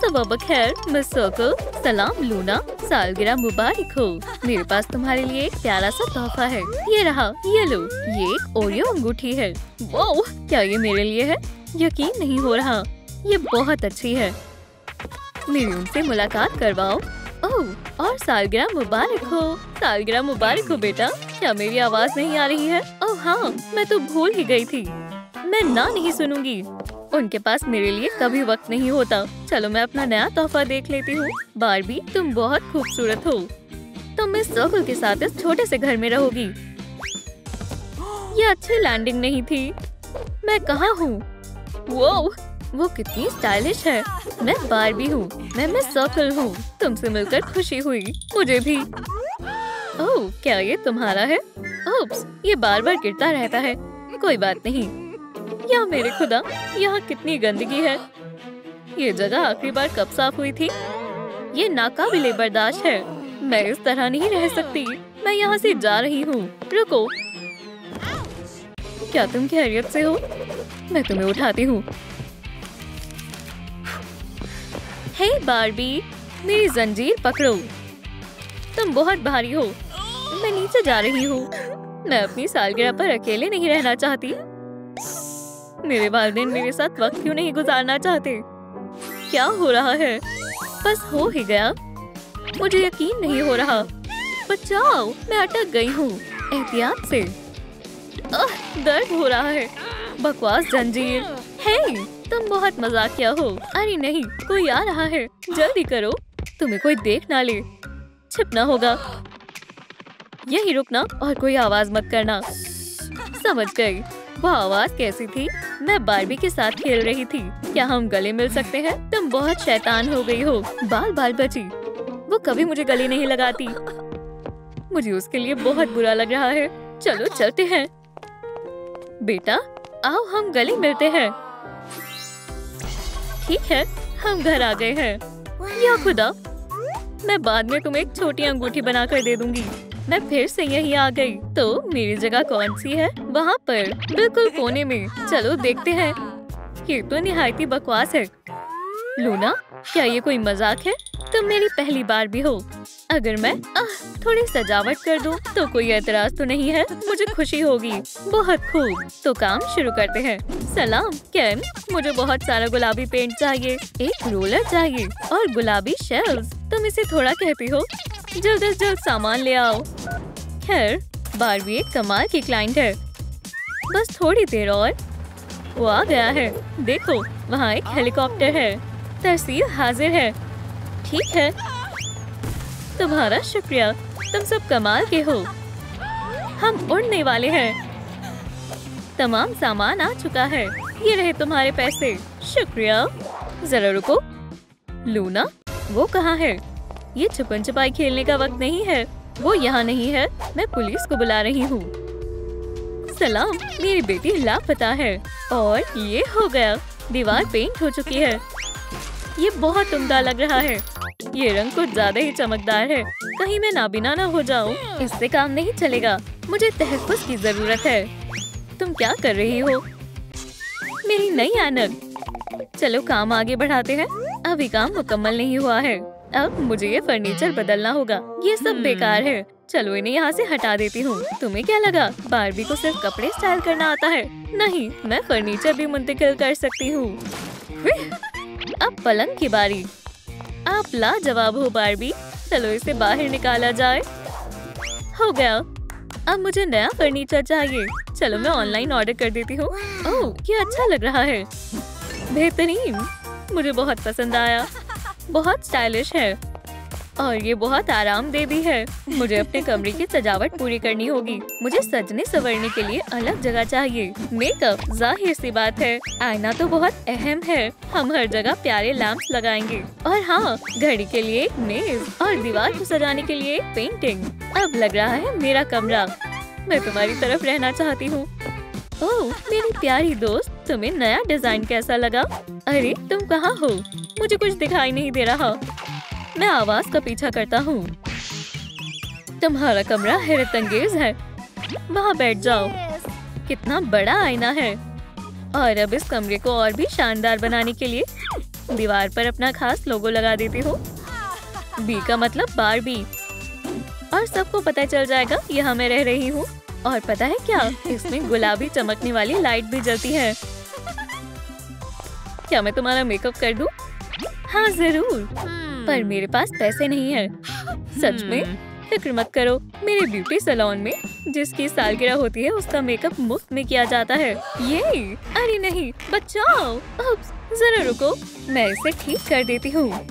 सब खैर miss circle. सलाम लूना, सालगिरह मुबारक हो। मेरे पास तुम्हारे लिए एक प्यारा सा तोहफा है। ये रहा, ये लो। ये एक ओरियो अंगूठी है। वाह, क्या ये मेरे लिए है? यकीन नहीं हो रहा। ये बहुत अच्छी है। मेरी उनसे मुलाकात करवाओ। ओह, और सालगिरह मुबारक हो। सालगिरह मुबारक हो बेटा। क्या मेरी आवाज नहीं आ रही है? ओह हाँ, मैं तो भूल ही गई थी। मैं ना नहीं सुनूंगी। उनके पास मेरे लिए कभी वक्त नहीं होता। चलो मैं अपना नया तोहफा देख लेती हूँ। बार्बी, तुम बहुत खूबसूरत हो। तुम इस सर्कल के साथ इस छोटे से घर में रहोगी। ये अच्छी लैंडिंग नहीं थी। मैं कहाँ हूँ? वो कितनी स्टाइलिश है। मैं बार्बी हूँ। मैं मिस सर्कल हूँ। तुमसे मिलकर खुशी हुई। मुझे भी। ओह, क्या ये तुम्हारा है? ओप्स, ये बार बार गिरता रहता है। कोई बात नहीं। या मेरे खुदा, यहाँ कितनी गंदगी है। ये जगह आखिरी बार कब साफ हुई थी? ये नाकाबिले बर्दाश्त है। मैं इस तरह नहीं रह सकती। मैं यहाँ से जा रही हूँ। रुको। क्या तुम खैरियत से हो? मैं तुम्हें उठाती हूँ। हे बार्बी, मेरी जंजीर पकड़ो। तुम बहुत भारी हो। मैं नीचे जा रही हूँ। मैं अपनी सालगिरह पर अकेले नहीं रहना चाहती। मेरे वालिदैन मेरे साथ वक्त क्यों नहीं गुजारना चाहते? क्या हो रहा है? बस हो ही गया। मुझे यकीन नहीं हो रहा। बचाओ, मैं अटक गई हूँ। एहतियात से। दर्द हो रहा है। बकवास जंजीर। हे, तुम बहुत मजाकिया हो। अरे नहीं, कोई आ रहा है। जल्दी करो, तुम्हें कोई देख ना ले। छिपना होगा। यही रुकना और कोई आवाज मत करना। समझ गई। वो आवाज कैसी थी? मैं बार्बी के साथ खेल रही थी। क्या हम गले मिल सकते हैं? तुम बहुत शैतान हो गई हो। बाल बाल बची। वो कभी मुझे गले नहीं लगाती। मुझे उसके लिए बहुत बुरा लग रहा है। चलो चलते हैं। बेटा, आओ हम गले मिलते हैं। ठीक है, हम घर आ गए हैं। या खुदा, मैं बाद में तुम्हें एक छोटी अंगूठी बनाकर दे दूंगी। मैं फिर से यहीं आ गई। तो मेरी जगह कौन सी है? वहाँ पर, बिल्कुल कोने में। चलो देखते हैं। ये तो निहायती बकवास है। लूना, क्या ये कोई मजाक है? तुम मेरी पहली बार भी हो। अगर मैं थोड़ी सजावट कर दूं, तो कोई एतराज तो नहीं है? मुझे खुशी होगी। बहुत खूब, तो काम शुरू करते हैं। सलाम केन, मुझे बहुत सारा गुलाबी पेंट चाहिए, एक रोलर चाहिए और गुलाबी शेल्स। तुम इसे थोड़ा कहती हो? जल्द से जल्द सामान ले आओ। खैर, बार्बी एक कमाल की क्लाइंट है। बस थोड़ी देर और। वो आ गया है। देखो, वहाँ एक हेलीकॉप्टर है। तरसील हाजिर है। ठीक है, तुम्हारा शुक्रिया। तुम सब कमाल के हो। हम उड़ने वाले हैं। तमाम सामान आ चुका है। ये रहे तुम्हारे पैसे। शुक्रिया। जरा रुको। लूना, वो कहाँ है? ये छुपन छुपाई खेलने का वक्त नहीं है। वो यहाँ नहीं है। मैं पुलिस को बुला रही हूँ। सलाम, मेरी बेटी लापता है। और ये हो गया। दीवार पेंट हो चुकी है। ये बहुत उम्दा लग रहा है। ये रंग कुछ ज्यादा ही चमकदार है। कहीं मैं नाबीना ना हो जाऊं। इससे काम नहीं चलेगा। मुझे तहफ़्फ़ुज़ की जरूरत है। तुम क्या कर रही हो? मेरी नई ऐनक। चलो काम आगे बढ़ाते हैं। अभी काम मुकम्मल नहीं हुआ है। अब मुझे ये फर्नीचर बदलना होगा। ये सब बेकार है। चलो इन्हें यहाँ से हटा देती हूँ। तुम्हें क्या लगा बार्बी को सिर्फ कपड़े स्टाइल करना आता है? नहीं, मैं फर्नीचर भी मुंतकिल कर सकती हूँ। अब पलंग की बारी। आप लाजवाब हो बार्बी। चलो इसे बाहर निकाला जाए। हो गया। अब मुझे नया फर्नीचर चाहिए। चलो मैं ऑनलाइन ऑर्डर कर देती हूँ। ओह, ये अच्छा लग रहा है। बेहतरीन, मुझे बहुत पसंद आया। बहुत स्टाइलिश है और ये बहुत आरामदेह भी है। मुझे अपने कमरे की सजावट पूरी करनी होगी। मुझे सजने संवरने के लिए अलग जगह चाहिए। मेकअप, जाहिर सी बात है। आईना तो बहुत अहम है। हम हर जगह प्यारे लैंप्स लगाएंगे। और हाँ, घड़ी के लिए एक मेज और दीवार को सजाने के लिए एक पेंटिंग। अब लग रहा है मेरा कमरा। मैं तुम्हारी तरफ रहना चाहती हूँ। ओह, मेरी प्यारी दोस्त, तुम्हें नया डिजाइन कैसा लगा? अरे, तुम कहाँ हो? मुझे कुछ दिखाई नहीं दे रहा। मैं आवाज का पीछा करता हूँ। तुम्हारा कमरा हैरत अंगेज है। वहाँ बैठ जाओ। कितना बड़ा आईना है। और अब इस कमरे को और भी शानदार बनाने के लिए दीवार पर अपना खास लोगो लगा देती हूँ। बी का मतलब बारबी। और सबको पता चल जाएगा यहाँ मैं रह रही हूँ। और पता है क्या, इसमें गुलाबी चमकने वाली लाइट भी जलती है। क्या मैं तुम्हारा मेकअप कर दूँ? हाँ जरूर, पर मेरे पास पैसे नहीं है। सच में? फिक्र मत करो, मेरे ब्यूटी सैलून में जिसकी सालगिरह होती है उसका मेकअप मुफ्त में किया जाता है। ये अरे नहीं, बचाओ। जरा रुको, मैं इसे ठीक कर देती हूँ।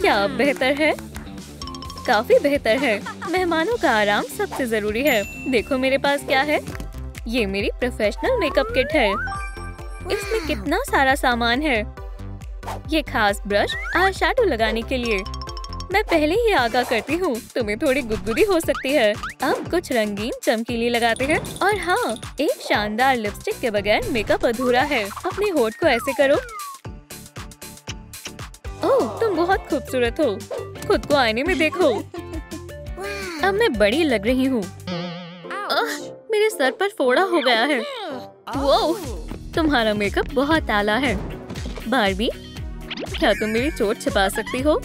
क्या अब बेहतर है? काफी बेहतर है। मेहमानों का आराम सबसे जरूरी है। देखो मेरे पास क्या है। ये मेरी प्रोफेशनल मेकअप किट है। इसमें कितना सारा सामान है। ये खास ब्रश आई शैडो लगाने के लिए। मैं पहले ही आगाह करती हूँ, तुम्हें थोड़ी गुदगुदी हो सकती है। अब कुछ रंगीन चमकीली लगाते हैं। और हाँ, एक शानदार लिपस्टिक के बगैर मेकअप अधूरा है। अपने होठ को ऐसे करो। ओह, तुम बहुत खूबसूरत हो। खुद को आईने में देखो। अब मैं बड़ी लग रही हूँ। मेरे सर पर फोड़ा हो गया है। वो तुम्हारा मेकअप बहुत आला है। बारबी, क्या तुम मेरी चोट छिपा सकती हो?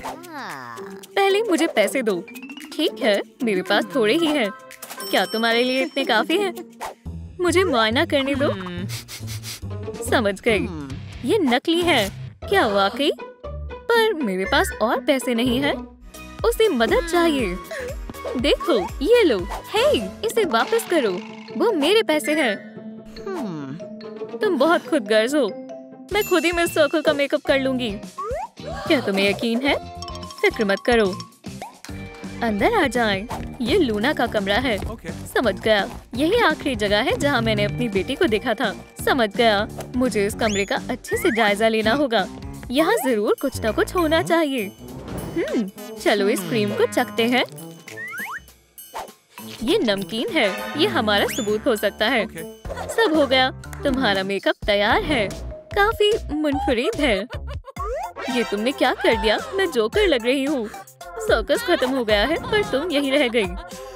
पहले मुझे पैसे दो। ठीक है, मेरे पास थोड़े ही हैं। क्या तुम्हारे लिए इतने काफी हैं? मुझे मुआयना करने दो। समझ गई, ये नकली है। क्या वाकई? पर मेरे पास और पैसे नहीं हैं। उसे मदद चाहिए। देखो, ये लो। हे, इसे वापस करो। वो मेरे पैसे हैं। तुम बहुत खुदगर्ज हो। मैं खुद ही मिस सर्कल का मेकअप कर लूंगी। क्या तुम्हें यकीन है? फिक्र मत करो। अंदर आ जाएं। ये लूना का कमरा है। समझ गया, यही आखिरी जगह है जहाँ मैंने अपनी बेटी को देखा था। समझ गया, मुझे इस कमरे का अच्छे से जायजा लेना होगा। यहाँ जरूर कुछ न कुछ होना चाहिए। चलो इस क्रीम को चखते हैं। ये नमकीन है। ये हमारा सबूत हो सकता है। सब हो गया। तुम्हारा मेकअप तैयार है। काफी मुनफरिद है। ये तुमने क्या कर दिया? मैं जोकर लग रही हूँ। सर्कस खत्म हो गया है, पर तुम यहीं रह गई।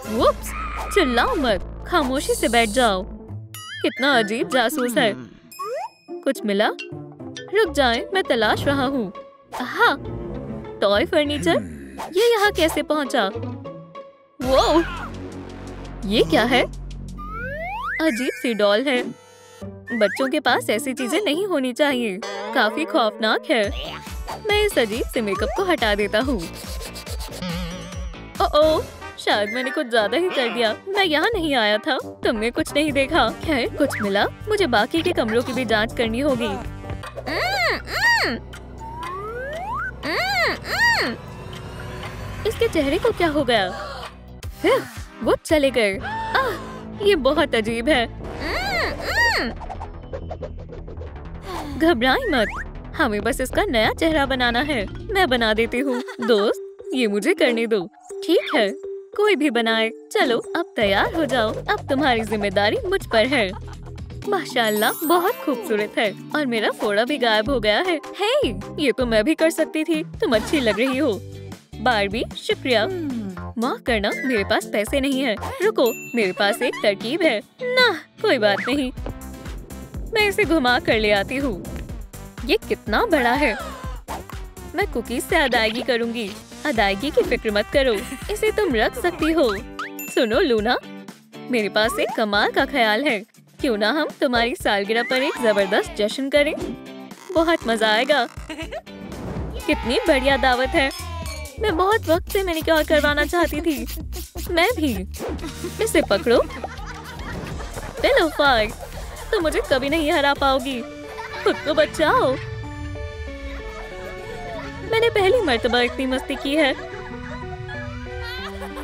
वुप्स, चिल्लाओ मत। खामोशी से बैठ जाओ। कितना अजीब जासूस है। कुछ मिला? रुक जाएं, मैं तलाश रहा हूँ। हाँ, टॉय फर्नीचर। ये यहाँ कैसे पहुँचा? वो ये क्या है? अजीब सी डॉल है। बच्चों के पास ऐसी चीजें नहीं होनी चाहिए। काफी खौफनाक है। मैं इस अजीब से मेकअप को हटा देता हूँ। ओह, शायद मैंने कुछ ज्यादा ही कर दिया। मैं यहाँ नहीं आया था। तुमने कुछ नहीं देखा? खैर, कुछ मिला? मुझे बाकी के कमरों की भी जांच करनी होगी। इसके चेहरे को क्या हो गया? फिर वो चले गए। ये बहुत अजीब है। घबराई मत, हमें बस इसका नया चेहरा बनाना है। मैं बना देती हूँ। दोस्त, ये मुझे करने दो। ठीक है, कोई भी बनाए। चलो अब तैयार हो जाओ। अब तुम्हारी जिम्मेदारी मुझ पर है। माशाल्लाह, बहुत खूबसूरत है। और मेरा फोड़ा भी गायब हो गया है। हे, ये तो मैं भी कर सकती थी। तुम अच्छी लग रही हो। बारबी, शुक्रिया। माफ करना, मेरे पास पैसे नहीं है। रुको, मेरे पास एक तरकीब है ना। कोई बात नहीं, मैं इसे घुमा कर ले आती हूँ। ये कितना बड़ा है। मैं कुकीज से अदायगी करूँगी। अदायगी की फिक्र मत करो, इसे तुम रख सकती हो। सुनो लूना, मेरे पास एक कमाल का ख्याल है। क्यों ना हम तुम्हारी सालगिरह पर एक जबरदस्त जश्न करें? बहुत मजा आएगा। कितनी बढ़िया दावत है। मैं बहुत वक्त से मैनिक्योर करवाना चाहती थी। मैं भी। इसे पकड़ो। पिलो फाइट, तो मुझे कभी नहीं हरा पाओगी। खुद को बचाओ। मैंने पहली मर्तबा इतनी मस्ती की है।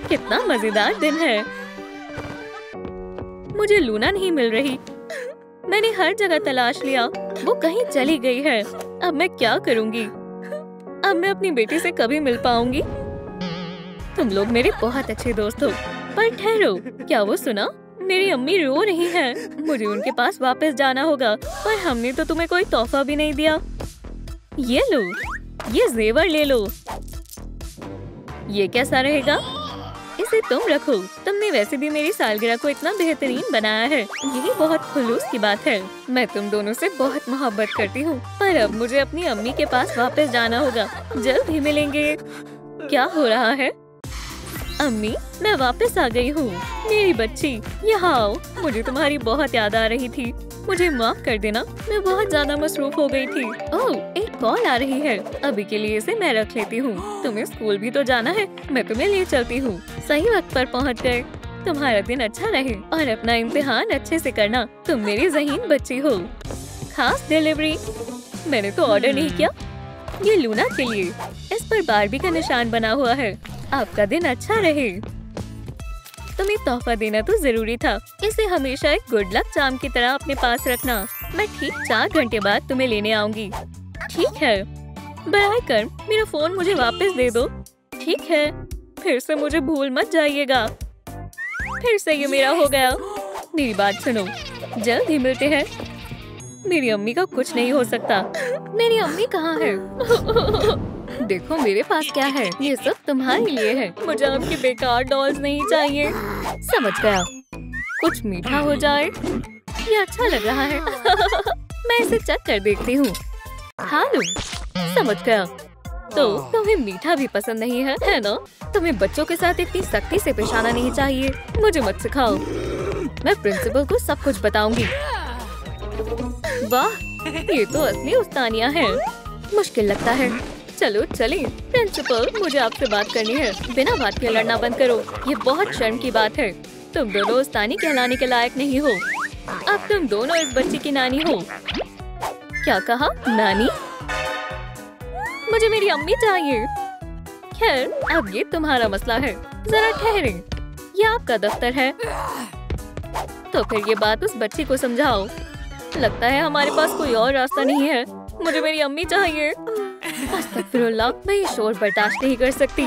कितना मजेदार दिन है। मुझे लूना नहीं मिल रही। मैंने हर जगह तलाश लिया, वो कहीं चली गई है। अब मैं क्या करूंगी? अब मैं अपनी बेटी से कभी मिल पाऊंगी? तुम लोग मेरे बहुत अच्छे दोस्त हो, पर ठहरो, क्या वो सुना? मेरी अम्मी रो रही हैं। मुझे उनके पास वापस जाना होगा। पर हमने तो तुम्हें कोई तोहफा भी नहीं दिया। ये लो, ये जेवर ले लो। ये कैसा रहेगा? इसे तुम रखो। तुमने वैसे भी मेरी सालगिरह को इतना बेहतरीन बनाया है, यही बहुत खुलूस की बात है। मैं तुम दोनों से बहुत मोहब्बत करती हूँ, पर अब मुझे अपनी अम्मी के पास वापस जाना होगा। जल्द ही मिलेंगे। क्या हो रहा है? अम्मी, मैं वापस आ गई हूँ। मेरी बच्ची, यहाँ आओ। मुझे तुम्हारी बहुत याद आ रही थी। मुझे माफ कर देना, मैं बहुत ज्यादा मसरूफ हो गई थी। ओह, एक कॉल आ रही है। अभी के लिए इसे मैं रख लेती हूँ। तुम्हें स्कूल भी तो जाना है, मैं तुम्हें ले चलती हूँ। सही वक्त पर पहुँच गए। तुम्हारा दिन अच्छा रहे और अपना इम्तिहान अच्छे से करना। तुम मेरी ज़हीन बच्ची हो। खास डिलीवरी। मैंने तो ऑर्डर नहीं किया। ये लूना के लिए। इस पर बारबी का निशान बना हुआ है। आपका दिन अच्छा रहे। तुम्हें तोहफा देना तो जरूरी था। इसे हमेशा एक गुड लक चार्म की तरह अपने पास रखना। मैं ठीक 4 घंटे बाद तुम्हें लेने आऊंगी। ठीक है। बराए कर मेरा फोन मुझे वापस दे दो। ठीक है। फिर से मुझे भूल मत जाइएगा। फिर से ये मेरा हो गया। मेरी बात सुनो, जल्द ही मिलते हैं। मेरी अम्मी का कुछ नहीं हो सकता। मेरी अम्मी कहाँ है? देखो मेरे पास क्या है। ये सब तुम्हारे लिए है। मुझे आपकी बेकार डॉल्स नहीं चाहिए। समझ गया। कुछ मीठा हो जाए। ये अच्छा लग रहा है। मैं इसे चख कर देखती हूँ। खा लूं। समझ गया। तो तुम्हें मीठा भी पसंद नहीं है ना? तुम्हें बच्चों के साथ इतनी सख्ती से पेश आना नहीं चाहिए। मुझे मत सिखाओ। मैं प्रिंसिपल को सब कुछ बताऊंगी। वाह, ये तो असली उस्तानिया है। मुश्किल लगता है। चलो चलें। प्रिंसिपल, मुझे आपसे बात करनी है। बिना बात के लड़ना बंद करो। ये बहुत शर्म की बात है। तुम दोनों उस्तानी कहलाने के लायक नहीं हो। अब तुम दोनों इस बच्ची की नानी हो। क्या कहा? नानी? मुझे मेरी अम्मी चाहिए। खैर, अब ये तुम्हारा मसला है। जरा ठहरे। ये आपका दफ्तर है। तो फिर ये बात उस बच्ची को समझाओ। लगता है हमारे पास कोई और रास्ता नहीं है। मुझे मेरी अम्मी चाहिए। अस्तगफिरुल्लाह, मैं ये शोर बर्दाश्त नहीं कर सकती।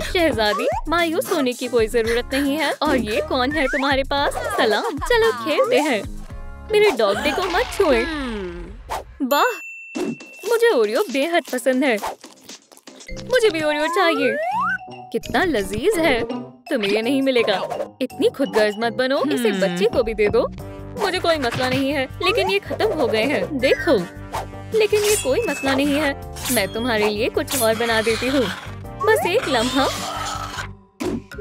शहजादी, मायूस होने की कोई जरूरत नहीं है। और ये कौन है तुम्हारे पास? सलाम। चलो खेलते हैं। मेरे डॉग डे को मत छुए। वाह, मुझे ओरियो बेहद पसंद है। मुझे भी ओरियो चाहिए। कितना लजीज है। तुम्हें ये नहीं मिलेगा। इतनी खुदगर्ज मत बनो। इसे बच्ची को भी दे दो। मुझे कोई मसला नहीं है, लेकिन ये खत्म हो गए हैं। देखो, लेकिन ये कोई मसला नहीं है। मैं तुम्हारे लिए कुछ और बना देती हूँ। बस एक लम्हा।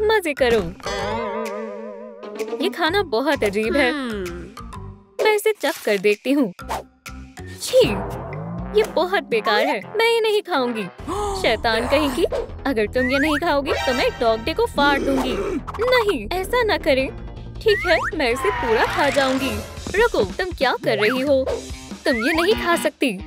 मजे करो। ये खाना बहुत अजीब है। मैं इसे चख कर देखती हूँ। छी, ये बहुत बेकार है। मैं ये नहीं खाऊंगी। शैतान कहीं की। अगर तुम ये नहीं खाओगी तो मैं डॉग डे को फाड़ दूंगी। नहीं, ऐसा ना करें। ठीक है, मैं इसे पूरा खा जाऊंगी। रुको, तुम क्या कर रही हो? तुम ये नहीं खा सकती।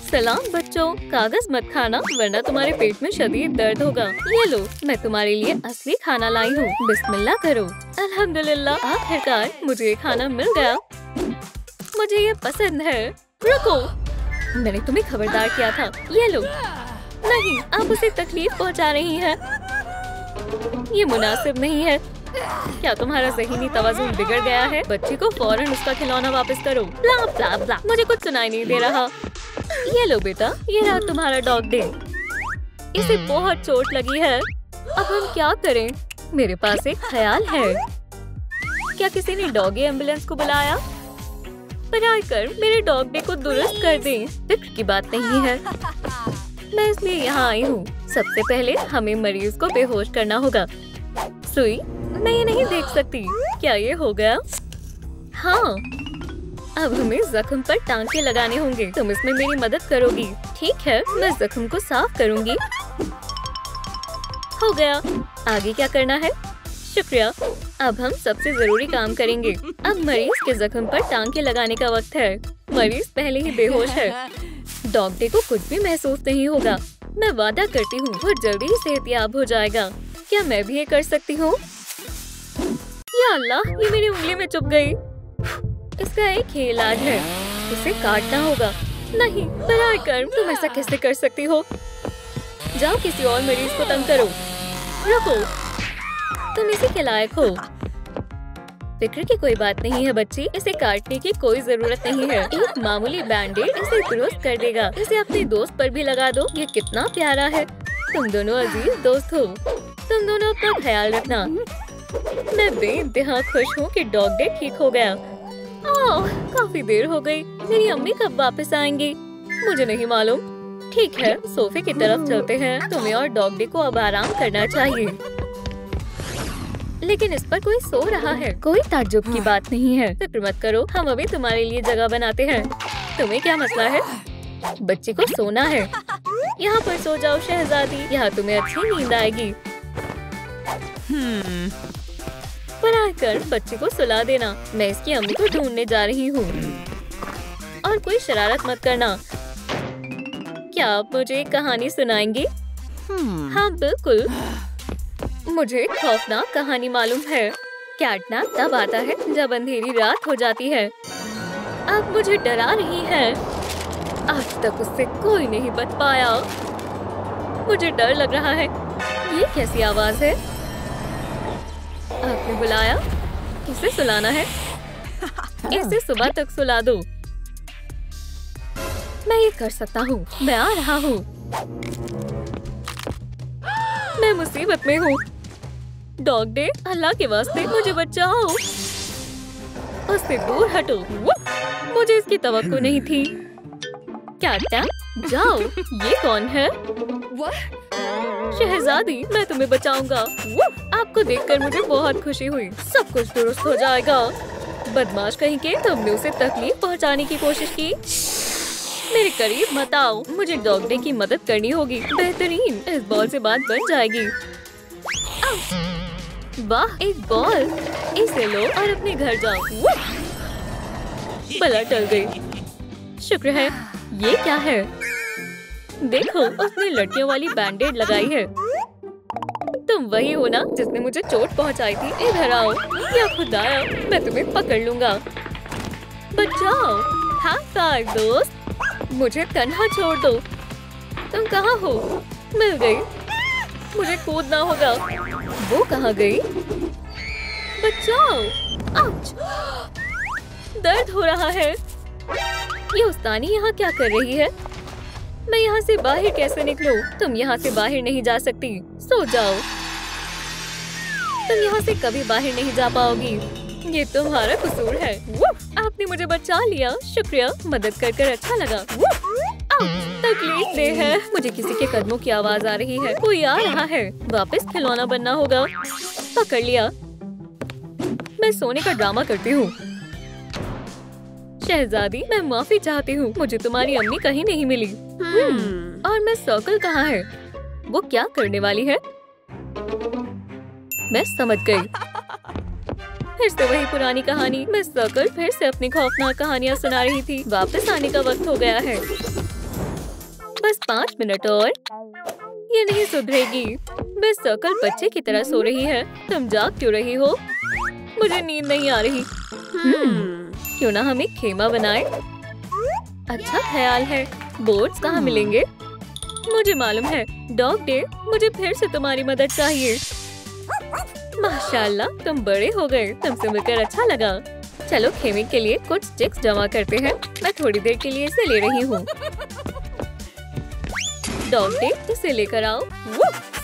सलाम बच्चों, कागज मत खाना वरना तुम्हारे पेट में शदीद दर्द होगा। ये लो, मैं तुम्हारे लिए असली खाना लाई हूँ। बिस्मिल्लाह करो। अल्हम्दुलिल्लाह, आखिरकार मुझे ये खाना मिल गया। मुझे ये पसंद है। रुको, मैंने तुम्हें खबरदार किया था। ये लो। नहीं, आप उसे तकलीफ पहुँचा रही हैं। ये मुनासिब नहीं है। क्या तुम्हारा ज़हीनी तवाज़ुन बिगड़ गया है? बच्ची को फौरन उसका खिलौना वापस करो। ब्ला ब्ला ब्ला। मुझे कुछ सुनाई नहीं दे रहा। ये लो बेटा, ये रहा तुम्हारा डॉग डे। इसे बहुत चोट लगी है। अब हम क्या करें? मेरे पास एक ख्याल है। क्या किसी ने डॉगी एम्बुलेंस को बुलाया? बराए कर मेरे डॉग डे को दुरुस्त कर दें। फिक्र की बात नहीं है। मैं इसलिए यहाँ आई हूँ। सबसे पहले हमें मरीज को बेहोश करना होगा। सुई, मैं ये नहीं देख सकती। क्या ये हो गया? हाँ, अब हमें जख्म पर टांके लगाने होंगे। तुम इसमें मेरी मदद करोगी? ठीक है, मैं जख्म को साफ करूंगी। हो गया। आगे क्या करना है? शुक्रिया। अब हम सबसे जरूरी काम करेंगे। अब मरीज के जख्म पर टांके लगाने का वक्त है। मरीज पहले ही बेहोश है। डॉग डे को कुछ भी महसूस नहीं होगा। मैं वादा करती हूँ वो जल्दी ही सेहतयाब हो जाएगा। क्या मैं भी ये कर सकती हूँ? या अल्लाह, ये मेरी उंगली में चुभ गई। इसका एक ही इलाज है। इसे काटना होगा। नहीं, बराए कर तुम ऐसा कैसे कर सकती हो? जाओ किसी और मरीज को तंग करो। रुको, तुम इसी के लायक हो। फिक्र की कोई बात नहीं है बच्ची। इसे काटने की कोई जरूरत नहीं है। एक मामूली बैंडेड इसे दुरुस्त कर देगा। इसे अपने दोस्त पर भी लगा दो। ये कितना प्यारा है। तुम दोनों अजीज दोस्त हो। तुम तुम दोनों अपना ख्याल रखना। मैं बेइंतहा खुश हूँ कि डॉग डे ठीक हो गया। ओह, काफी देर हो गई। मेरी अम्मी कब वापस आएंगी? मुझे नहीं मालूम। ठीक है, सोफे की तरफ चलते हैं। तुम्हें और डॉग डे को अब आराम करना चाहिए। लेकिन इस पर कोई सो रहा है। कोई ताज्जुब की बात नहीं है। फिक्र मत करो, हम अभी तुम्हारे लिए जगह बनाते हैं। तुम्हें क्या मसला है? बच्चे को सोना है। यहाँ पर सो जाओ शहजादी, यहाँ तुम्हें अच्छी नींद आएगी। पर आकर बच्चे को सुला देना। मैं इसकी अम्मी को ढूंढने जा रही हूँ। और कोई शरारत मत करना। क्या आप मुझे एक कहानी सुनाएंगी? हाँ बिल्कुल, मुझे एक खौफनाक कहानी मालूम है। कैटनैप तब आता है जब अंधेरी रात हो जाती है। अब मुझे डरा रही है। आज तक उससे कोई नहीं बच पाया। मुझे डर लग रहा है। ये कैसी आवाज है? आपने बुलाया? इसे सुलाना है। इसे सुबह तक सुला दो। मैं ये कर सकता हूँ। मैं आ रहा हूँ। मैं मुसीबत में हूँ। डॉग डे, अल्लाह के वास्ते मुझे बचाओ। उससे दूर हटो। मुझे इसकी तवक्को नहीं थी। कैटनैप, जाओ। ये कौन है? शहजादी, मैं तुम्हें बचाऊंगा। आपको देखकर मुझे बहुत खुशी हुई। सब कुछ दुरुस्त हो जाएगा। बदमाश कहीं के, तुमने उसे तकलीफ पहुंचाने की कोशिश की। मेरे करीब मत आओ। मुझे डॉग डे की मदद करनी होगी। बेहतरीन, इस बॉल से बात बन जाएगी। वाह, एक बॉल। इसे लो और अपने घर जाओ। बला टल गई। शुक्र है। ये क्या है? देखो, उसने लड़कियों वाली बैंडेड लगाई है। तुम वही हो ना जिसने मुझे चोट पहुंचाई थी? इधर आओ। या खुदाया, मैं तुम्हें पकड़ लूंगा। बचाओ। हाई फाइव दोस्त। मुझे तन्हा छोड़ दो। तुम कहाँ हो? मिल गई। मुझे कूदना होगा। वो कहाँ गई? बचाओ। आउच! दर्द हो रहा है। ये उस्तानी यहाँ क्या कर रही है? मैं यहाँ से बाहर कैसे निकलूं? तुम यहाँ से बाहर नहीं जा सकती। सो जाओ। तुम यहाँ से कभी बाहर नहीं जा पाओगी। ये तुम्हारा कसूर है। आपने मुझे बचा लिया। शुक्रिया, मदद कर अच्छा लगा। तकलीफ दे है। मुझे किसी के कदमों की आवाज आ रही है। कोई आ रहा है। वापस खिलौना बनना होगा। पकड़ लिया। मैं सोने का ड्रामा करती हूँ। शहजादी, मैं माफी चाहती हूँ। मुझे तुम्हारी अम्मी कहीं नहीं मिली। और मैं सर्कल कहाँ है? वो क्या करने वाली है? मैं समझ गई। फिर से वही पुरानी कहानी। मैं सर्कल फिर से अपनी खौफनाक कहानियाँ सुना रही थी। वापस आने का वक्त हो गया है। बस 5 मिनट और। ये नहीं सुधरेगी। मैं सर्कल बच्चे की तरह सो रही है। तुम जाग क्यों रही हो? मुझे नींद नहीं आ रही। क्यों ना हम एक खेमा बनाए? अच्छा ख्याल है। बोर्ड्स कहाँ मिलेंगे? मुझे मालूम है। डॉग डे, मुझे फिर से तुम्हारी मदद चाहिए। माशाल्लाह, तुम बड़े हो गए। तुमसे मिलकर अच्छा लगा। चलो खेमे के लिए कुछ स्टिक्स जमा करते हैं। मैं थोड़ी देर के लिए इसे ले रही हूँ। डॉग डे, इसे लेकर आओ।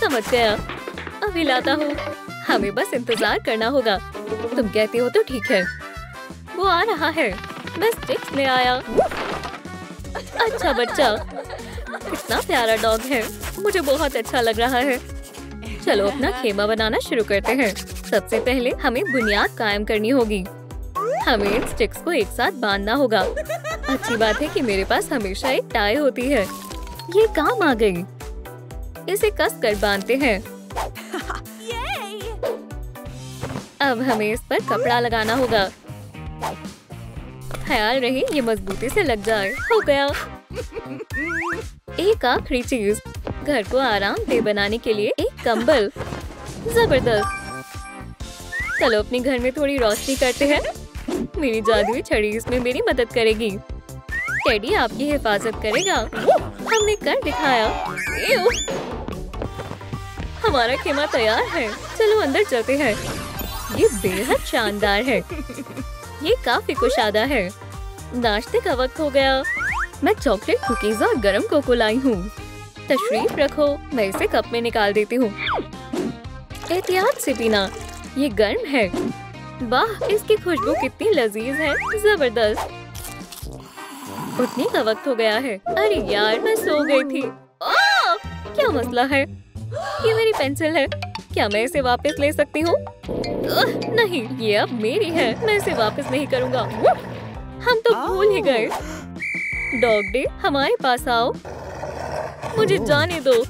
समझ गया। अभी लाता हूँ। हमें बस इंतजार करना होगा। तुम कहती हो तो ठीक है। वो आ रहा है। मैं स्टिक्स ले आया। अच्छा बच्चा। कितना प्यारा डॉग है। मुझे बहुत अच्छा लग रहा है। चलो अपना खेमा बनाना शुरू करते हैं। सबसे पहले हमें बुनियाद कायम करनी होगी। हमें इन स्टिक्स को एक साथ बांधना होगा। अच्छी बात है कि मेरे पास हमेशा एक टाई होती है। ये काम आ गई। इसे कस कर बांधते हैं। अब हमें इस पर कपड़ा लगाना होगा। ख्याल रहे ये मजबूती से लग जाए। हो गया। एक आखिरी चीज, घर को आरामदेह बनाने के लिए एक कंबल। जबरदस्त। चलो अपने घर में थोड़ी रोशनी करते हैं। मेरी जादुई छड़ी इसमें मेरी मदद करेगी। टेडी आपकी हिफाजत करेगा। हमने कर दिखाया। हमारा खेमा तैयार है। चलो अंदर चलते हैं। ये बेहद शानदार है। ये काफी कुशादा है। नाश्ते का वक्त हो गया। मैं चॉकलेट कुकीज और गरम कोको लाई हूँ। तशरीफ रखो। मैं इसे कप में निकाल देती हूँ। एहतियात से पीना, ये गर्म है। वाह, इसकी खुशबू कितनी लजीज है, जबरदस्त। उठने का वक्त हो गया है। अरे यार, मैं सो गई थी। क्या मसला है? ये मेरी पेंसिल है, क्या मैं इसे वापस ले सकती हूँ? नहीं, ये अब मेरी है, मैं इसे वापस नहीं करूँगा। हम तो भूल ही गए। डॉग डे, हमारे पास आओ। मुझे जाने दो,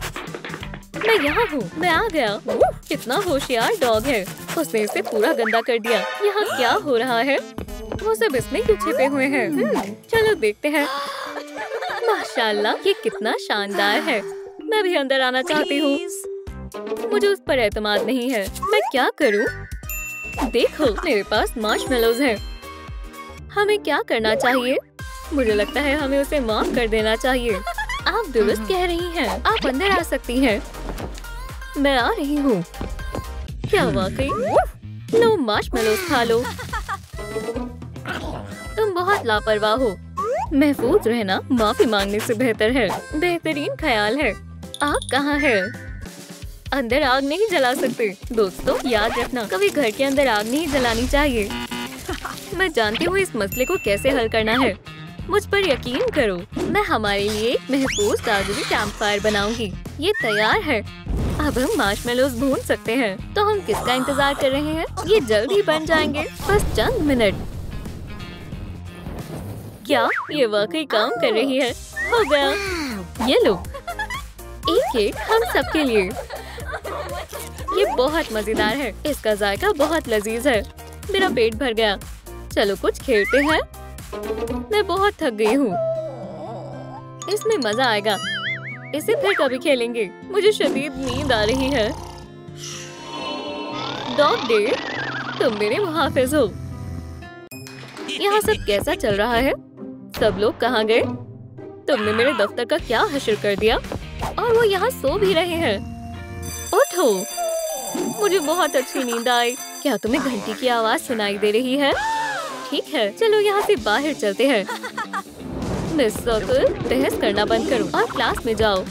मैं यहाँ हूँ, मैं आ गया। कितना होशियार डॉग है, उसने इसे पूरा गंदा कर दिया। यहाँ क्या हो रहा है? वो सब इसमें क्यों छिपे हुए हैं? चलो देखते हैं। माशाल्लाह, ये कितना शानदार है। मैं भी अंदर आना चाहती हूँ। मुझे उस पर एतमाद नहीं है, मैं क्या करूँ? देखो, मेरे पास मार्शमेलोज हैं। हमें क्या करना चाहिए? मुझे लगता है हमें उसे माफ कर देना चाहिए। आप दुरुस्त कह रही हैं, आप अंदर आ सकती हैं। मैं आ रही हूँ। क्या वाकई? लो, मार्शमेलोज खा लो। तुम बहुत लापरवाह हो। महफूज रहना माफी मांगने से बेहतर है। बेहतरीन ख्याल है। आग कहाँ है? अंदर आग नहीं जला सकते। दोस्तों, याद रखना, कभी घर के अंदर आग नहीं जलानी चाहिए। मैं जानती हूँ इस मसले को कैसे हल करना है। मुझ पर यकीन करो, मैं हमारे लिए एक महफूज कागजी कैंप फायर बनाऊंगी। ये तैयार है। अब हम मार्शमेलोज भून सकते हैं। तो हम किसका इंतजार कर रहे हैं? ये जल्द ही बन जाएंगे, बस चंद मिनट। क्या ये वाकई काम कर रही है? हो गया। ये लो, एक केक हम सबके लिए। ये बहुत मजेदार है, इसका जायका बहुत लजीज है। मेरा पेट भर गया। चलो कुछ खेलते हैं। मैं बहुत थक गई हूँ। इसमें मजा आएगा। इसे फिर कभी खेलेंगे। मुझे शदीद नींद आ रही है। डॉग डे, तुम मेरे मुहाफिज हो। यहाँ सब कैसा चल रहा है? सब लोग कहाँ गए? तुमने मेरे दफ्तर का क्या हशर कर दिया? और वो यहाँ सो भी रहे हैं। उठो, मुझे बहुत अच्छी नींद आई। क्या तुम्हें घंटी की आवाज सुनाई दे रही है? ठीक है, चलो यहाँ से बाहर चलते हैं। मिस सर्कल, बहस करना बंद करो और क्लास में जाओ।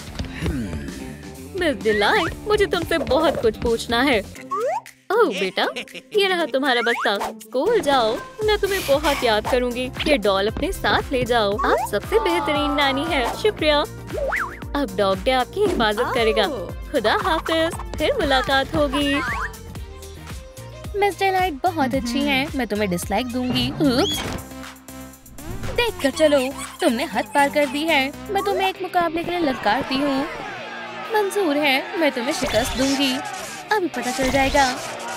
मिस डिलाइट, मुझे तुमसे बहुत कुछ पूछना है। ओह बेटा, ये रहा तुम्हारा बस्ता। स्कूल जाओ, मैं तुम्हें बहुत याद करूंगी। ये डॉल अपने साथ ले जाओ। आप सबसे बेहतरीन नानी है। शुक्रिया। अब डॉग डे आपकी हिफाजत करेगा। खुदा हाफिज, फिर मुलाकात होगी। मिस डिलाइट बहुत अच्छी हैं। मैं तुम्हें डिसलाइक दूंगी। उप्स। देख कर चलो, तुमने हद पार कर दी है। मैं तुम्हें एक मुकाबले के लिए ललकारती हूँ। मंजूर है, मैं तुम्हें शिकस्त दूंगी। अभी पता चल जाएगा।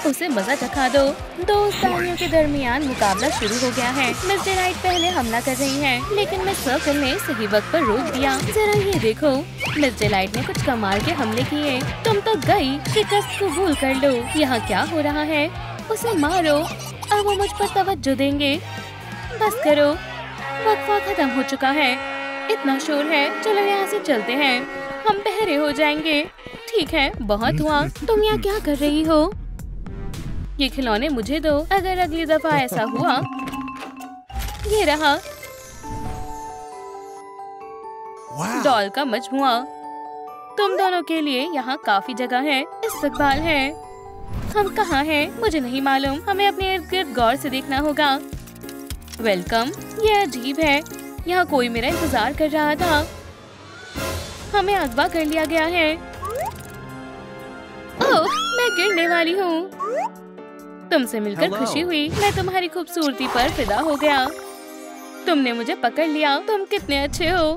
उसे मजा चखा दो। दो उस्तादियों के दरमियान मुकाबला शुरू हो गया है। मिस डिलाइट पहले हमला कर रही हैं, लेकिन मिस सर्कल ने सही वक्त पर रोक दिया। जरा ये देखो, मिस डिलाइट ने कुछ कमाल के हमले किए। तुम तो गई, शिकस्त कबूल कर लो। यहाँ क्या हो रहा है? उसे मारो। अब वो मुझ पर तवज्जो देंगे। बस करो, वक्फा खत्म हो चुका है। इतना शोर है, चलो यहाँ से चलते हैं। हम बहरे हो जाएंगे। ठीक है, बहुत हुआ। तुम यहाँ क्या कर रही हो? ये खिलौने मुझे दो। अगर अगली दफा ऐसा हुआ। ये रहा डॉल का मजमुआ। तुम दोनों के लिए यहाँ काफी जगह है। इस्तकबाल है। हम कहाँ हैं? मुझे नहीं मालूम। हमें अपने इर्द गिर्द गौर से देखना होगा। वेलकम। ये अजीब है, यहाँ कोई मेरा इंतजार कर रहा था। हमें अगवा कर लिया गया है। ओह, मैं गिरने वाली हूँ। तुमसे मिलकर खुशी हुई। मैं तुम्हारी खूबसूरती पर फिदा हो गया। तुमने मुझे पकड़ लिया। तुम कितने अच्छे हो।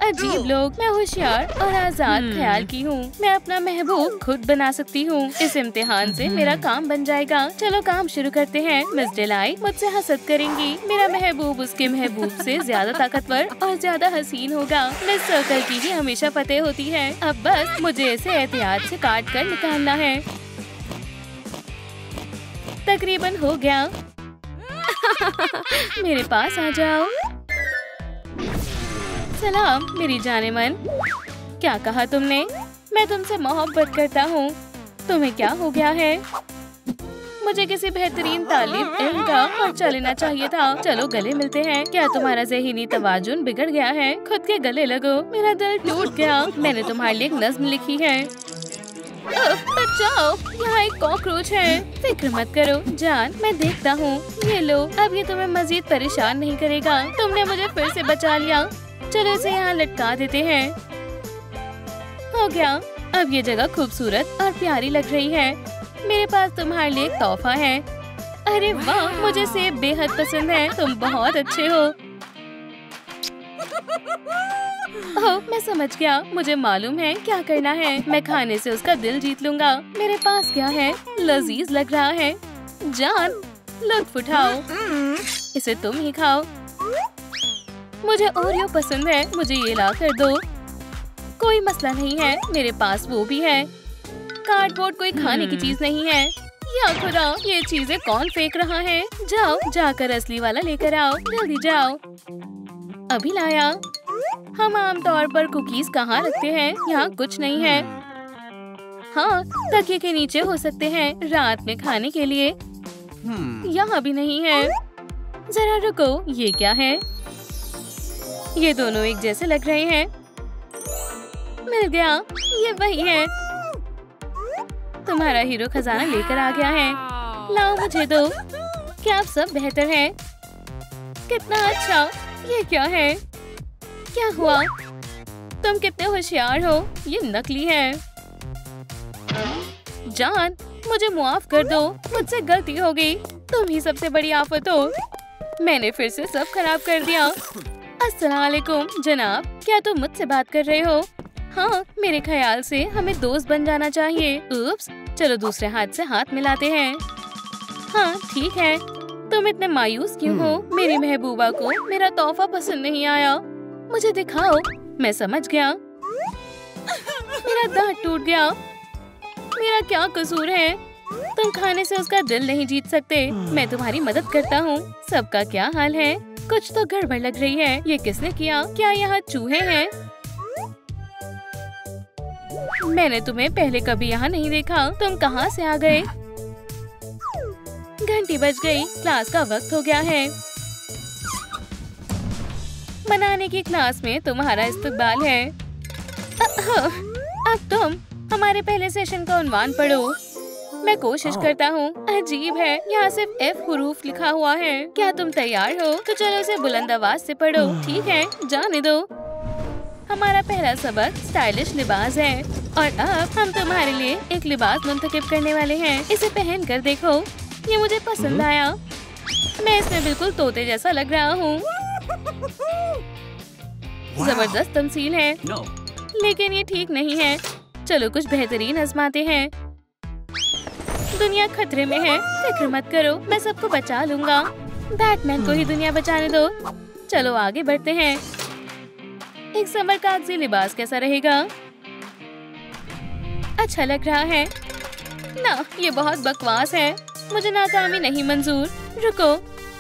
अजीब लोग। मैं होशियार और आजाद ख्याल की हूँ। मैं अपना महबूब खुद बना सकती हूँ। इस इम्तिहान से मेरा काम बन जाएगा। चलो काम शुरू करते हैं। मिस डिलाइट मुझसे हसद करेंगी। मेरा महबूब उसके महबूब से ज्यादा ताकतवर और ज्यादा हसीन होगा। मिस सर्कल की ही हमेशा फतेह होती है। अब बस मुझे इसे एहतियात से काट कर निकालना है। तकरीबन हो गया। मेरे पास आ जाओ। सलाम मेरी जाने मन। क्या कहा तुमने? मैं तुमसे मोहब्बत करता हूँ। तुम्हें क्या हो गया है? मुझे किसी बेहतरीन तालिब इल्म का पर्चा लेना चाहिए था। चलो गले मिलते हैं। क्या तुम्हारा ज़हनी तवाजुन बिगड़ गया है? खुद के गले लगो। मेरा दिल टूट गया। मैंने तुम्हारे लिए एक नज्म लिखी है। मैं बचाओ, यहाँ एक कॉकरोच है। फिक्र मत करो जान, मैं देखता हूँ। ये लो, अब ये तुम्हें मजीद परेशान नहीं करेगा। तुमने मुझे फिर से बचा लिया। चलो इसे यहाँ लटका देते हैं। हो गया। अब ये जगह खूबसूरत और प्यारी लग रही है। मेरे पास तुम्हारे लिए एक तोहफा है। अरे वाह, मुझे सेब बेहद पसंद है। तुम बहुत अच्छे हो। ओह, मैं समझ गया। मुझे मालूम है क्या करना है। मैं खाने से उसका दिल जीत लूंगा। मेरे पास क्या है? लजीज लग रहा है। जान, लुत्फ उठाओ। इसे तुम ही खाओ। मुझे ओरियो पसंद है। मुझे ये ला कर दो। कोई मसला नहीं है, मेरे पास वो भी है। कार्डबोर्ड कोई खाने की चीज नहीं है। या खुदा, ये चीजें कौन फेंक रहा है? जाओ, जाकर असली वाला लेकर आओ। जल्दी जाओ। अभी लाया। हम आमतौर पर कुकीज कहाँ रखते हैं? यहाँ कुछ नहीं है। हाँ, तकिए के नीचे हो सकते हैं रात में खाने के लिए। यहाँ भी नहीं है। जरा रुको, ये क्या है? ये दोनों एक जैसे लग रहे हैं। मिल गया, ये वही है। तुम्हारा हीरो खजाना लेकर आ गया है। लाओ, मुझे दो। क्या आप सब बेहतर हैं? कितना अच्छा। ये क्या है? क्या हुआ? तुम कितने होशियार हो। ये नकली है। जान, मुझे मुआफ कर दो। मुझसे गलती हो गई। तुम ही सबसे बड़ी आफत हो। मैंने फिर से सब खराब कर दिया। अस्सलाम वालेकुम जनाब, क्या तुम मुझसे बात कर रहे हो? हाँ, मेरे ख्याल से हमें दोस्त बन जाना चाहिए। उप्स, चलो दूसरे हाथ से हाथ मिलाते हैं। हाँ ठीक है। तुम इतने मायूस क्यों हो? मेरी महबूबा को मेरा तोहफा पसंद नहीं आया। मुझे दिखाओ। मैं समझ गया। मेरा दांत टूट गया। मेरा क्या कसूर है? तुम खाने से उसका दिल नहीं जीत सकते। मैं तुम्हारी मदद करता हूँ। सबका क्या हाल है? कुछ तो गड़बड़ लग रही है। ये किसने किया? क्या यहाँ चूहे हैं? मैंने तुम्हें पहले कभी यहाँ नहीं देखा। तुम कहाँ से आ गए? घंटी बज गई। क्लास का वक्त हो गया है। मनाने की क्लास में तुम्हारा इस्तकबाल है। अब तुम हमारे पहले सेशन का उन्वान पढ़ो। मैं कोशिश करता हूँ। अजीब है, यहाँ सिर्फ F हुरूफ लिखा हुआ है। क्या तुम तैयार हो? तो चलो इसे बुलंद आवाज से पढ़ो। ठीक है, जाने दो। हमारा पहला सबक स्टाइलिश लिबास है और अब हम तुम्हारे लिए एक लिबास मुंतखब करने वाले हैं। इसे पहन कर देखो। ये मुझे पसंद आया। मैं इसमें बिल्कुल तोते जैसा लग रहा हूँ। जबरदस्त तमसील है, लेकिन ये ठीक नहीं है। चलो कुछ बेहतरीन आजमाते हैं। दुनिया खतरे में है। फिक्र मत करो, मैं सबको बचा लूंगा। बैटमैन को ही दुनिया बचाने दो। चलो आगे बढ़ते हैं। एक समर कागजी लिबास कैसा रहेगा? अच्छा लग रहा है ना? ये बहुत बकवास है। मुझे नाकामी नहीं मंजूर। रुको,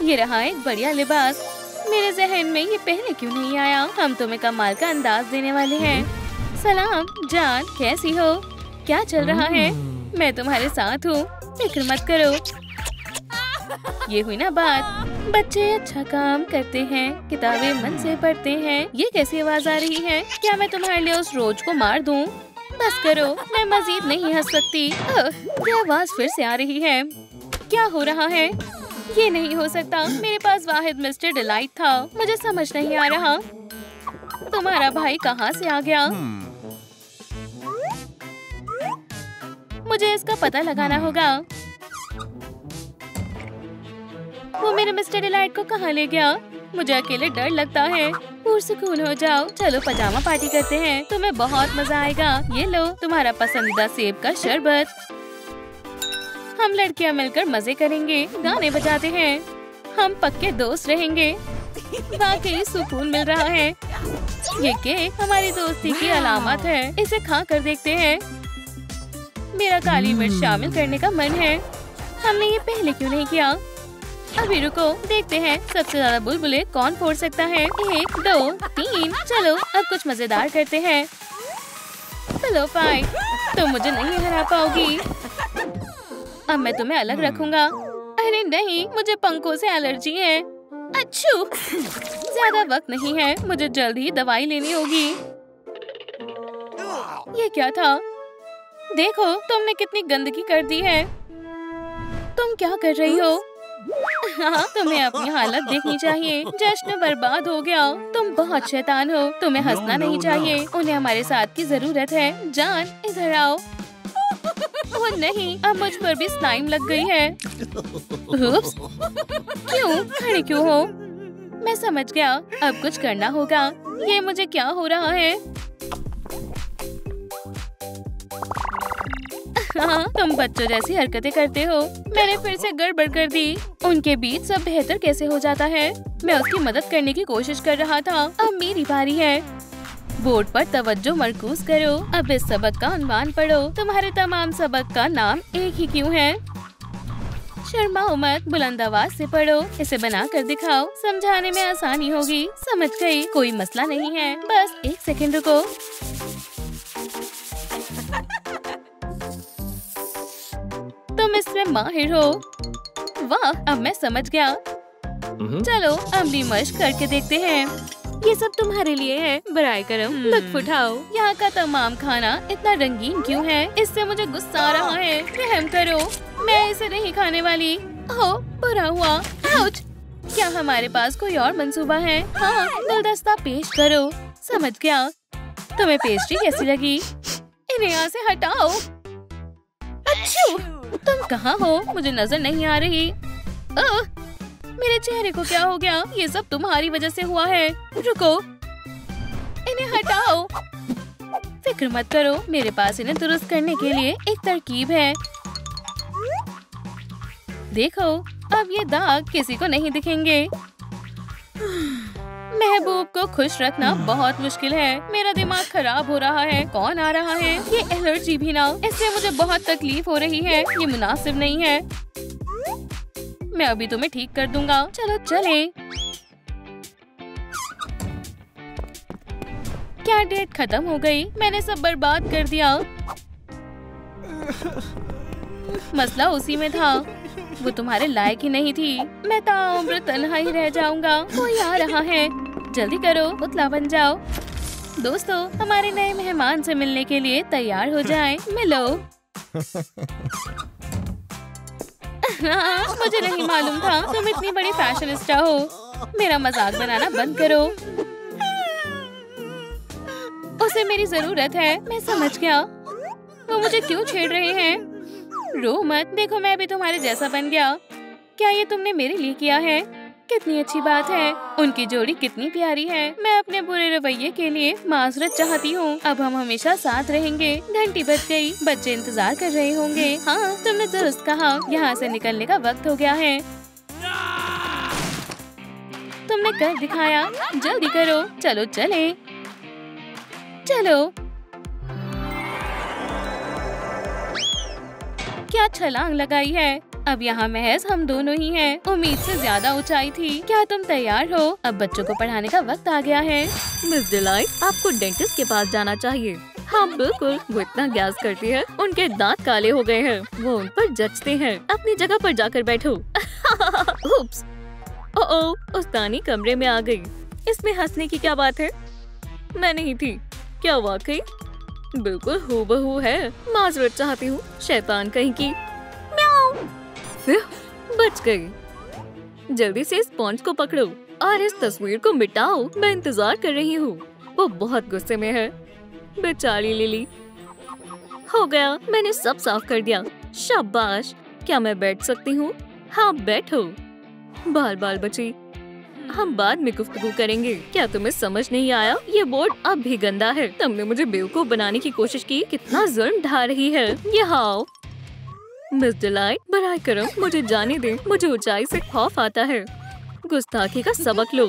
ये रहा एक बढ़िया लिबास। मेरे जहन में ये पहले क्यों नहीं आया? हम तुम्हें कमाल का अंदाज देने वाले हैं। सलाम जान, कैसी हो? क्या चल रहा है? मैं तुम्हारे साथ हूँ, फिक्र मत करो। ये हुई ना बात। बच्चे अच्छा काम करते हैं, किताबें मन से पढ़ते हैं। ये कैसी आवाज आ रही है? क्या मैं तुम्हारे लिए उस रोज को मार दूं? बस करो, मैं मजीद नहीं हंस सकती। ये आवाज फिर से आ रही है। क्या हो रहा है? ये नहीं हो सकता। मेरे पास वाहिद मिस्टर डिलाइट था। मुझे समझ नहीं आ रहा। तुम्हारा भाई कहाँ से आ गया? मुझे इसका पता लगाना होगा। वो मेरे मिस्टर डिलाइट को कहाँ ले गया? मुझे अकेले डर लगता है। पुरसुकून हो जाओ। चलो पजामा पार्टी करते हैं। तुम्हें बहुत मजा आएगा। ये लो तुम्हारा पसंदीदा सेब का शरबत। हम लड़कियां मिलकर मजे करेंगे, गाने बजाते हैं। हम पक्के दोस्त रहेंगे। वाकई सुकून मिल रहा है। ये केक हमारी दोस्ती की अलामत है। इसे खा कर देखते हैं। मेरा काली मिर्च शामिल करने का मन है। हमने ये पहले क्यों नहीं किया? अभी रुको, देखते हैं सबसे ज्यादा बुलबुले कौन फोड़ सकता है। 1 2 3। चलो अब कुछ मजेदार करते हैं। चलो फाइट, तुम मुझे नहीं हरा पाओगी। अब मैं तुम्हें अलग रखूंगा। अरे नहीं, मुझे पंखों से एलर्जी है। अच्छू, ज्यादा वक्त नहीं है। मुझे जल्द ही दवाई लेनी होगी। ये क्या था? देखो तुमने कितनी गंदगी कर दी है। तुम क्या कर रही हो? हाँ, तुम्हें अपनी हालत देखनी चाहिए। जश्न बर्बाद हो गया। तुम बहुत शैतान हो। तुम्हें हंसना नहीं चाहिए। उन्हें हमारे साथ की जरूरत है। जान इधर आओ। ओह नहीं, अब मुझ पर भी स्लाइम लग गई है। उप्स, क्यों खड़े क्यों हो? मैं समझ गया, अब कुछ करना होगा। ये मुझे क्या हो रहा है? हाँ, तुम बच्चों जैसी हरकतें करते हो। मैंने फिर से गड़बड़ कर दी। उनके बीच सब बेहतर कैसे हो जाता है? मैं उसकी मदद करने की कोशिश कर रहा था। अब मेरी बारी है। बोर्ड पर तवज्जो मरकूज करो। अब इस सबक का उन्वान पढ़ो। तुम्हारे तमाम सबक का नाम एक ही क्यों है? शर्माओ मत, बुलंद आवाज से पढ़ो। इसे बना कर दिखाओ। समझाने में आसानी होगी। समझ गई, कोई मसला नहीं है। बस एक सेकंड रुको। तुम इसमें माहिर हो। वाह, अब मैं समझ गया। चलो अब भी मश्क करके देखते हैं। ये सब तुम्हारे लिए है। बराए करम लुत्फ उठाओ। यहाँ का तमाम खाना इतना रंगीन क्यों है? इससे मुझे गुस्सा आ रहा है। रहम करो, मैं इसे नहीं खाने वाली। हो, बुरा हुआ। आउच! क्या हमारे पास कोई और मंसूबा है? हाँ, गुलदस्ता पेश करो। समझ गया। तुम्हें पेस्ट्री कैसी लगी? इन्हें यहाँ से हटाओ। अच्छू! तुम कहाँ हो? मुझे नजर नहीं आ रही। मेरे चेहरे को क्या हो गया? ये सब तुम्हारी वजह से हुआ है। रुको, इन्हें हटाओ। फिक्र मत करो, मेरे पास इन्हें दुरुस्त करने के लिए एक तरकीब है। देखो, अब ये दाग किसी को नहीं दिखेंगे। महबूब को खुश रखना बहुत मुश्किल है। मेरा दिमाग खराब हो रहा है। कौन आ रहा है? ये एलर्जी भी ना, इससे मुझे बहुत तकलीफ हो रही है। ये मुनासिब नहीं है। मैं अभी तुम्हें ठीक कर दूंगा। चलो चले। क्या डेट खत्म हो गई? मैंने सब बर्बाद कर दिया। मसला उसी में था, वो तुम्हारे लायक ही नहीं थी। मैं ताउम्र तन्हा ही रह जाऊंगा। कोई आ रहा है, जल्दी करो, पुतला बन जाओ। दोस्तों, हमारे नए मेहमान से मिलने के लिए तैयार हो जाएं। मिलो। मुझे नहीं मालूम था तुम इतनी बड़ी फैशनिस्टा हो। मेरा मजाक बनाना बंद करो। उसे मेरी जरूरत है। मैं समझ गया। वो मुझे क्यों छेड़ रहे हैं? रो मत, देखो मैं भी तुम्हारे जैसा बन गया। क्या ये तुमने मेरे लिए किया है? कितनी अच्छी बात है। उनकी जोड़ी कितनी प्यारी है। मैं अपने बुरे रवैये के लिए माजरत चाहती हूँ। अब हम हमेशा साथ रहेंगे। घंटी बज गई, बच्चे इंतजार कर रहे होंगे। हाँ, तुमने दुरुस्त कहा। यहाँ से निकलने का वक्त हो गया है। तुमने कर दिखाया। जल्दी करो, चलो चले। चलो। क्या छलांग लगाई है। अब यहाँ महज हम दोनों ही हैं। उम्मीद से ज्यादा ऊंचाई थी। क्या तुम तैयार हो? अब बच्चों को पढ़ाने का वक्त आ गया है। मिस डिलाइट, आपको डेंटिस्ट के पास जाना चाहिए। हाँ बिल्कुल, वो इतना गैस करती है। उनके दांत काले हो गए हैं। वो उन पर जचते हैं। अपनी जगह पर जाकर बैठो। उप्स, ओह, उस्तानी कमरे में आ गई। इसमें हंसने की क्या बात है? मैं नहीं थी। क्या वाकई? बिल्कुल हूबहू है। माजरत चाहती हूँ, शैतान कहीं की। बच गई। जल्दी से स्पॉन्ज को पकड़ो और इस तस्वीर को मिटाओ। मैं इंतजार कर रही हूँ। वो बहुत गुस्से में है। बेचारी लिली। हो गया, मैंने सब साफ कर दिया। शाबाश। क्या मैं बैठ सकती हूँ? हाँ बैठो। बाल बाल बची, हम बाद में गुफ्तगू करेंगे। क्या तुम्हें समझ नहीं आया? ये बोर्ड अब भी गंदा है। तुमने मुझे बेवकूफ बनाने की कोशिश की। कितना जुल्म ढा रही है। यहाँ आओ। मिस डिलाइट, बराए करम मुझे जाने दे। मुझे ऊंचाई से खौफ आता है। गुस्ताखी का सबक लो।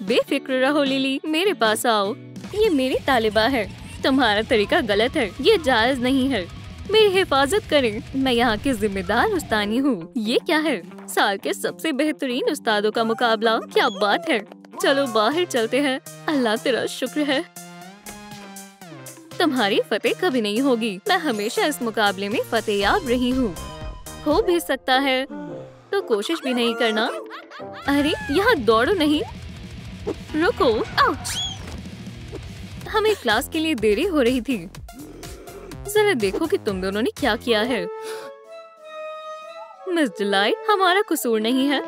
बेफिक्र रहो लिली, मेरे पास आओ। ये मेरी तालिबा है। तुम्हारा तरीका गलत है। ये जायज नहीं है। मेरी हिफाजत करें। मैं यहाँ की जिम्मेदार उस्तानी हूँ। ये क्या है? साल के सबसे बेहतरीन उस्तादों का मुकाबला। क्या बात है। चलो बाहर चलते हैं। अल्लाह तेरा शुक्र है। तुम्हारी फतेह कभी नहीं होगी। मैं हमेशा इस मुकाबले में फतेहयाब रही हूँ। हो भी सकता है तो कोशिश भी नहीं करना। अरे यहाँ दौड़ो नहीं, रुको। आउच! हमें क्लास के लिए देरी हो रही थी। जरा देखो कि तुम दोनों ने क्या किया है। मिस डिलाइट, हमारा कसूर नहीं है।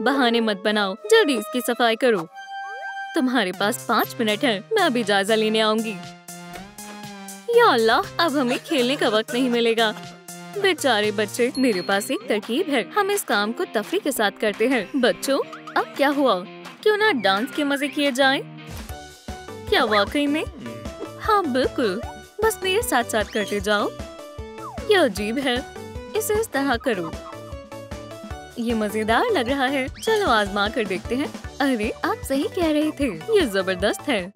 बहाने मत बनाओ, जल्दी इसकी सफाई करो। तुम्हारे पास 5 मिनट है, मैं अभी जायजा लेने आऊंगी। या अल्लाह, अब हमें खेलने का वक्त नहीं मिलेगा। बेचारे बच्चे, मेरे पास एक तरकीब है, हम इस काम को तफरीह के साथ करते हैं। बच्चों, अब क्या हुआ? क्यों ना डांस के मजे किए जाएं? क्या वाकई में? हाँ बिल्कुल, बस मेरे साथ साथ करते जाओ। यह अजीब है, इसे इस तरह करो। ये मजेदार लग रहा है, चलो आजमा कर देखते हैं। अरे आप सही कह रहे थे, ये जबरदस्त है।